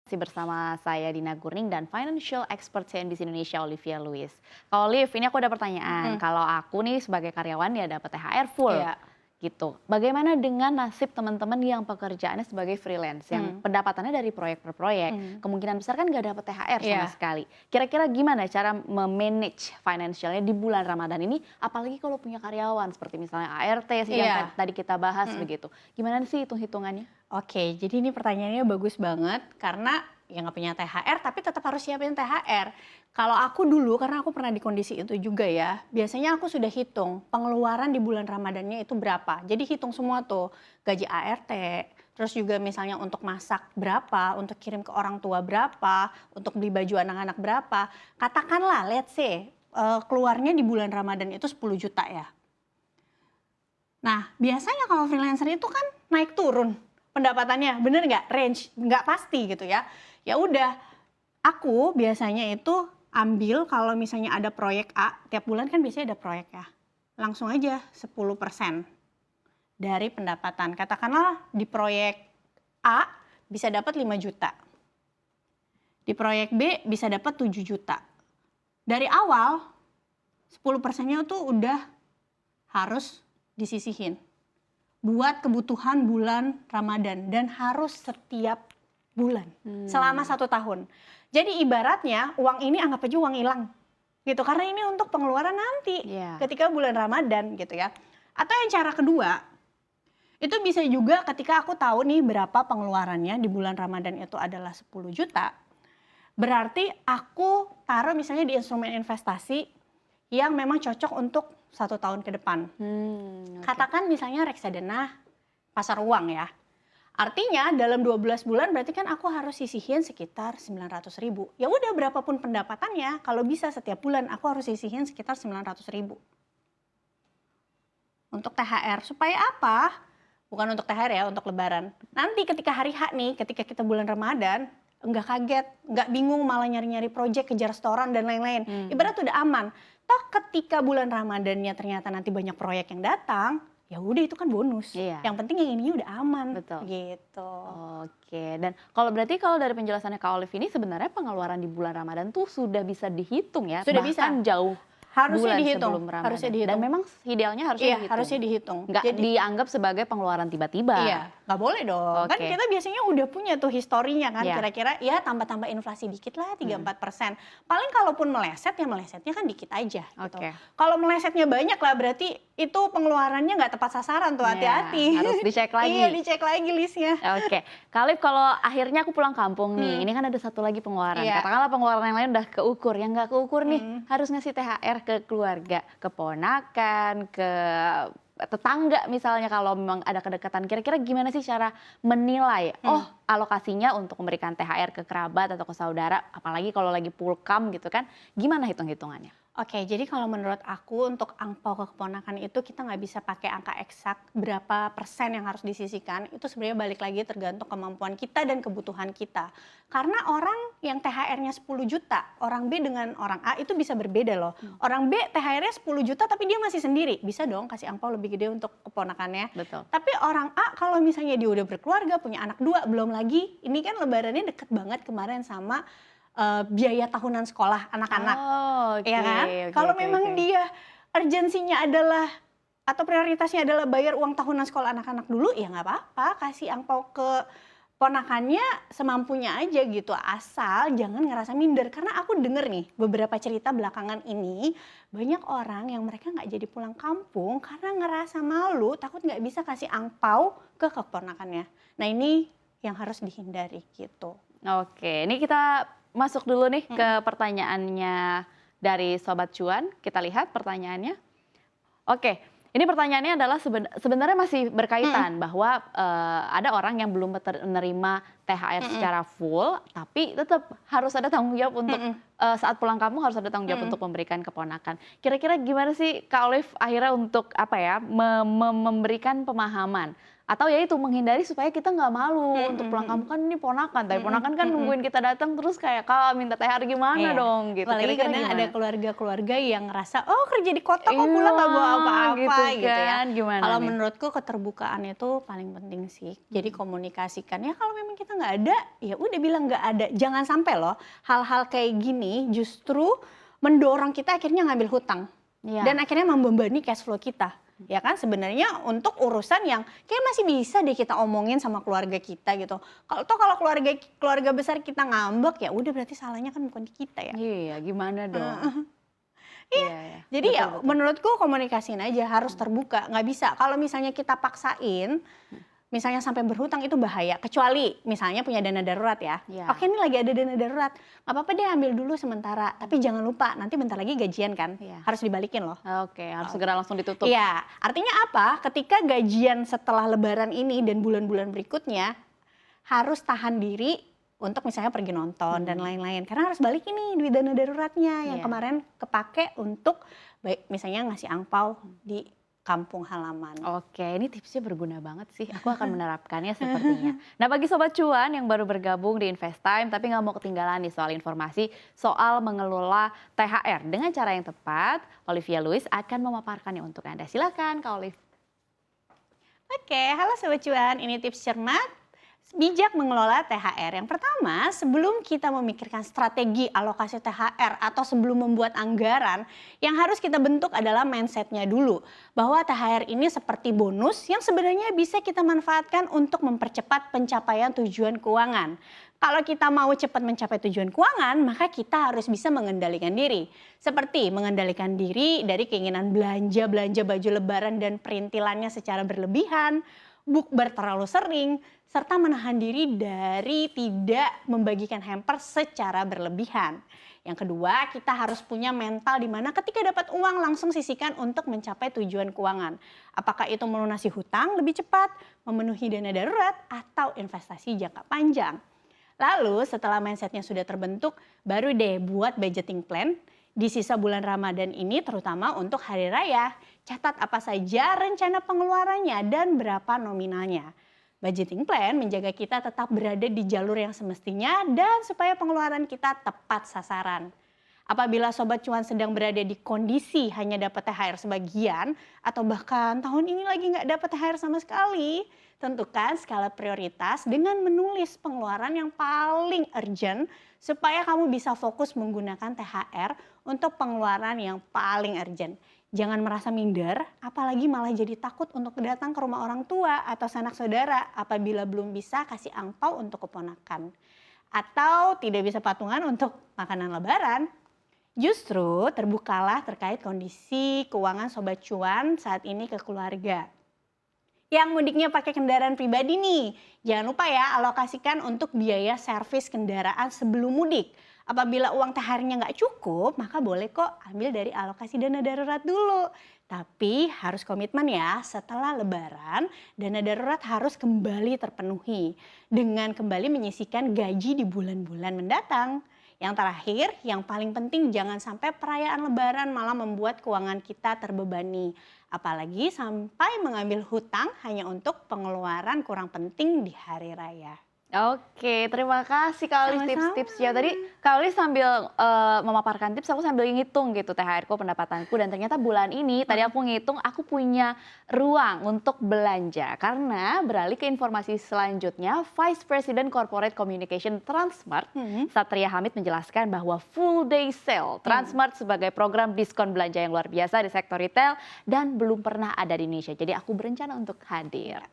Masih bersama saya Dina Gurning dan financial expert CNBC Indonesia Olivia Lewis. Kalau Liv, ini aku ada pertanyaan. Kalau aku nih sebagai karyawan ya dapat THR full Iya. gitu. Bagaimana dengan nasib teman-teman yang pekerjaannya sebagai freelance yang pendapatannya dari proyek per proyek? Kemungkinan besar kan nggak dapat THR sama Iya. sekali. Kira-kira gimana cara memanage financialnya di bulan Ramadan ini? Apalagi kalau punya karyawan seperti misalnya ART sih yang Iya. tadi kita bahas begitu. Gimana sih hitung-hitungannya? Oke, jadi ini pertanyaannya bagus banget karena ya nggak punya THR tapi tetap harus siapin THR. Kalau aku dulu, karena aku pernah di kondisi itu juga ya, biasanya aku sudah hitung pengeluaran di bulan Ramadannya itu berapa. Jadi hitung semua tuh, gaji ART, terus juga misalnya untuk masak berapa, untuk kirim ke orang tua berapa, untuk beli baju anak-anak berapa. Katakanlah, let's say, keluarnya di bulan Ramadan itu 10 juta ya. Nah, biasanya kalau freelancer itu kan naik turun pendapatannya, bener nggak? Range, nggak pasti gitu ya. Ya udah, aku biasanya itu ambil kalau misalnya ada proyek A, tiap bulan kan biasanya ada proyek ya. Langsung aja 10% dari pendapatan. Katakanlah di proyek A bisa dapat 5 juta. Di proyek B bisa dapat 7 juta. Dari awal 10%-nya tuh udah harus disisihin buat kebutuhan bulan Ramadan dan harus setiap bulan selama 1 tahun. Jadi ibaratnya uang ini anggap aja uang hilang gitu karena ini untuk pengeluaran nanti ketika bulan Ramadan gitu ya. Atau yang cara kedua itu bisa juga ketika aku tahu nih berapa pengeluarannya di bulan Ramadan itu adalah 10 juta. Berarti aku taruh misalnya di instrumen investasi yang memang cocok untuk 1 tahun ke depan. Katakan misalnya reksadana pasar uang ya. Artinya dalam 12 bulan berarti kan aku harus sisihin sekitar 900.000. Ya udah berapapun pendapatannya, kalau bisa setiap bulan aku harus sisihin sekitar 900.000. Untuk THR, supaya apa? Bukan untuk THR ya, untuk lebaran. Nanti ketika hari H nih, ketika kita bulan Ramadan, nggak kaget, nggak bingung malah nyari-nyari proyek, kejar setoran dan lain-lain. Ibarat udah aman. Toh ketika bulan Ramadannya ternyata nanti banyak proyek yang datang, ya udah itu kan bonus. Yang penting yang ini udah aman. Betul. Gitu. Oke, dan kalau berarti kalau dari penjelasannya Kak Olive ini sebenarnya pengeluaran di bulan Ramadan tuh sudah bisa dihitung ya? Sudah bahkan bisa. jauh Harusnya bulan dihitung. sebelum Ramadan. Harusnya dihitung. Dan memang idealnya harusnya Iya, dihitung. harusnya dihitung. Nggak dianggap sebagai pengeluaran tiba-tiba. Iya, nggak boleh dong. Kan kita biasanya udah punya tuh historinya kan, kira-kira ya tambah-tambah inflasi dikit lah 3-4%. Paling kalaupun meleset ya melesetnya kan dikit aja gitu. Kalau melesetnya banyak lah berarti itu pengeluarannya nggak tepat sasaran tuh, hati-hati. Harus dicek lagi. Iya, dicek lagi listnya. Oke, Kak Olive kalau akhirnya aku pulang kampung nih, ini kan ada satu lagi pengeluaran. Katakanlah pengeluaran yang lain udah keukur, yang nggak keukur nih harus ngasih THR ke keluarga, keponakan, ke tetangga misalnya kalau memang ada kedekatan. Kira-kira gimana sih cara menilai, alokasinya untuk memberikan THR ke kerabat atau ke saudara, apalagi kalau lagi pulkam gitu kan, gimana hitung-hitungannya? Oke, jadi kalau menurut aku untuk angpau ke keponakan itu kita nggak bisa pakai angka eksak berapa persen yang harus disisihkan. Itu sebenarnya balik lagi tergantung kemampuan kita dan kebutuhan kita. Karena orang yang THR-nya 10 juta, orang B dengan orang A itu bisa berbeda loh. Orang B THR-nya 10 juta tapi dia masih sendiri. Bisa dong kasih angpau lebih gede untuk keponakannya. Betul. Tapi orang A kalau misalnya dia udah berkeluarga, punya anak 2, belum lagi, ini kan lebarannya deket banget kemarin sama biaya tahunan sekolah anak-anak, ya kan? Kalau memang dia urgensinya adalah atau prioritasnya adalah bayar uang tahunan sekolah anak-anak dulu, ya nggak apa-apa, kasih angpau ke ponakannya semampunya aja gitu, asal jangan ngerasa minder. Karena aku denger nih beberapa cerita belakangan ini banyak orang yang mereka nggak jadi pulang kampung karena ngerasa malu, takut nggak bisa kasih angpau ke keponakannya. Nah ini yang harus dihindari gitu. Oke, ini kita masuk dulu nih ke pertanyaannya dari Sobat Cuan. Kita lihat pertanyaannya. Oke, ini pertanyaannya adalah sebenarnya masih berkaitan bahwa ada orang yang belum menerima THR secara full, tapi tetap harus ada tanggung jawab untuk saat pulang kampung harus ada tanggung jawab untuk memberikan keponakan. Kira-kira gimana sih Kak Olive akhirnya untuk apa ya memberikan pemahaman Atau ya itu menghindari supaya kita nggak malu untuk pulang kampung, kan ini ponakan, tapi ponakan kan nungguin kita datang terus kayak Kak minta THR gimana Iya. dong gitu. Apalagi Kira-kira kadang ada gimana? keluarga-keluarga yang ngerasa, oh kerja di kota kok Iya pulang nggak bawa apa-apa gitu ya. kan, gimana Kalau nih? menurutku keterbukaan itu paling penting sih. Jadi komunikasikan ya, kalau memang kita nggak ada, ya udah bilang nggak ada. Jangan sampai loh hal-hal kayak gini justru mendorong kita akhirnya ngambil hutang. Iya. Dan akhirnya membebani cash flow kita. Ya kan, sebenarnya untuk urusan yang kayak masih bisa deh kita omongin sama keluarga kita gitu. Kalau keluarga besar kita ngambek, ya udah berarti salahnya kan bukan di kita ya. Iya, gimana dong? Iya, iya. Jadi Betul, ya betul. menurutku komunikasiin aja, harus terbuka. Nggak bisa kalau misalnya kita paksain, misalnya sampai berhutang, itu bahaya. Kecuali misalnya punya dana darurat ya. Iya. Oke, ini lagi ada dana darurat, nggak apa-apa deh ambil dulu sementara. Tapi jangan lupa nanti bentar lagi gajian kan, Iya. harus dibalikin loh. Oke, harus segera langsung ditutup. Iya, artinya apa? Ketika gajian setelah lebaran ini dan bulan-bulan berikutnya, harus tahan diri untuk misalnya pergi nonton dan lain-lain. Karena harus balik ini duit dana daruratnya yang Iya. kemarin kepake untuk baik misalnya ngasih angpau di kampung halaman. Oke, ini tipsnya berguna banget sih. Aku akan menerapkannya sepertinya. Nah, bagi Sobat Cuan yang baru bergabung di Invest Time tapi nggak mau ketinggalan nih soal informasi soal mengelola THR dengan cara yang tepat, Olivia Lewis akan memaparkannya untuk Anda. Silakan, Kak Olive. Oke, halo Sobat Cuan, ini tips cermat bijak mengelola THR. Yang pertama, sebelum kita memikirkan strategi alokasi THR atau sebelum membuat anggaran, yang harus kita bentuk adalah mindsetnya dulu. Bahwa THR ini seperti bonus yang sebenarnya bisa kita manfaatkan untuk mempercepat pencapaian tujuan keuangan. Kalau kita mau cepat mencapai tujuan keuangan, maka kita harus bisa mengendalikan diri. Seperti mengendalikan diri dari keinginan belanja baju lebaran dan perintilannya secara berlebihan, bukber terlalu sering, serta menahan diri dari tidak membagikan hamper secara berlebihan. Yang kedua, kita harus punya mental di mana ketika dapat uang langsung sisihkan untuk mencapai tujuan keuangan. Apakah itu melunasi hutang lebih cepat, memenuhi dana darurat, atau investasi jangka panjang. Lalu setelah mindsetnya sudah terbentuk, baru deh buat budgeting plan di sisa bulan Ramadan ini, terutama untuk hari raya. Catat apa saja rencana pengeluarannya dan berapa nominalnya. Budgeting plan menjaga kita tetap berada di jalur yang semestinya dan supaya pengeluaran kita tepat sasaran. Apabila Sobat Cuan sedang berada di kondisi hanya dapat THR sebagian atau bahkan tahun ini lagi nggak dapat THR sama sekali, tentukan skala prioritas dengan menulis pengeluaran yang paling urgent supaya kamu bisa fokus menggunakan THR untuk pengeluaran yang paling urgent. Jangan merasa minder, apalagi malah jadi takut untuk datang ke rumah orang tua atau sanak saudara apabila belum bisa kasih angpau untuk keponakan. Atau tidak bisa patungan untuk makanan lebaran. Justru terbukalah terkait kondisi keuangan Sobat Cuan saat ini ke keluarga. Yang mudiknya pakai kendaraan pribadi nih, jangan lupa ya alokasikan untuk biaya servis kendaraan sebelum mudik. Apabila uang THR-nya nggak cukup, maka boleh kok ambil dari alokasi dana darurat dulu. Tapi harus komitmen ya, setelah lebaran dana darurat harus kembali terpenuhi dengan kembali menyisihkan gaji di bulan-bulan mendatang. Yang terakhir, yang paling penting jangan sampai perayaan lebaran malah membuat keuangan kita terbebani. Apalagi sampai mengambil hutang hanya untuk pengeluaran kurang penting di hari raya. Oke, terima kasih Kak Olive Sama-sama. tips-tipsnya. Tadi Kak Olive sambil memaparkan tips, aku sambil ngitung gitu THR-ku, pendapatanku, dan ternyata bulan ini tadi aku ngitung aku punya ruang untuk belanja. Karena beralih ke informasi selanjutnya, Vice President Corporate Communication Transmart, Satria Hamid menjelaskan bahwa full day sale Transmart sebagai program diskon belanja yang luar biasa di sektor retail dan belum pernah ada di Indonesia. Jadi aku berencana untuk hadir.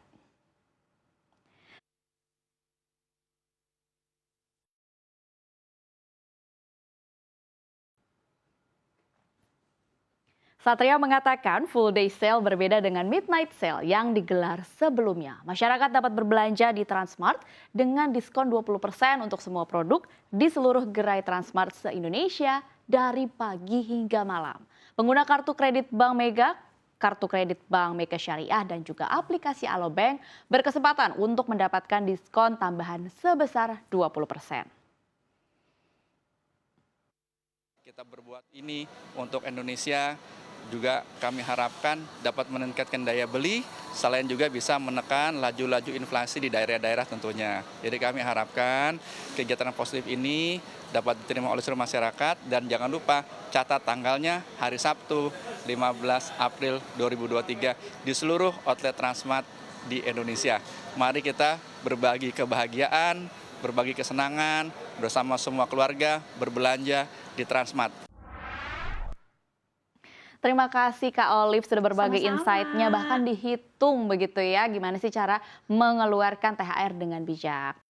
Satria mengatakan full day sale berbeda dengan midnight sale yang digelar sebelumnya. Masyarakat dapat berbelanja di Transmart dengan diskon 20% untuk semua produk di seluruh gerai Transmart se-Indonesia dari pagi hingga malam. Pengguna kartu kredit Bank Mega, kartu kredit Bank Mega Syariah dan juga aplikasi Alobank berkesempatan untuk mendapatkan diskon tambahan sebesar 20%. Kita berbuat ini untuk Indonesia juga kami harapkan dapat meningkatkan daya beli, selain juga bisa menekan laju-laju inflasi di daerah-daerah tentunya. Jadi kami harapkan kegiatan positif ini dapat diterima oleh seluruh masyarakat, dan jangan lupa catat tanggalnya hari Sabtu 15 April 2023 di seluruh outlet Transmart di Indonesia. Mari kita berbagi kebahagiaan, berbagi kesenangan bersama semua keluarga, berbelanja di Transmart. Terima kasih Kak Olive sudah berbagi Sama-sama. insight-nya, bahkan dihitung begitu ya, gimana sih cara mengeluarkan THR dengan bijak.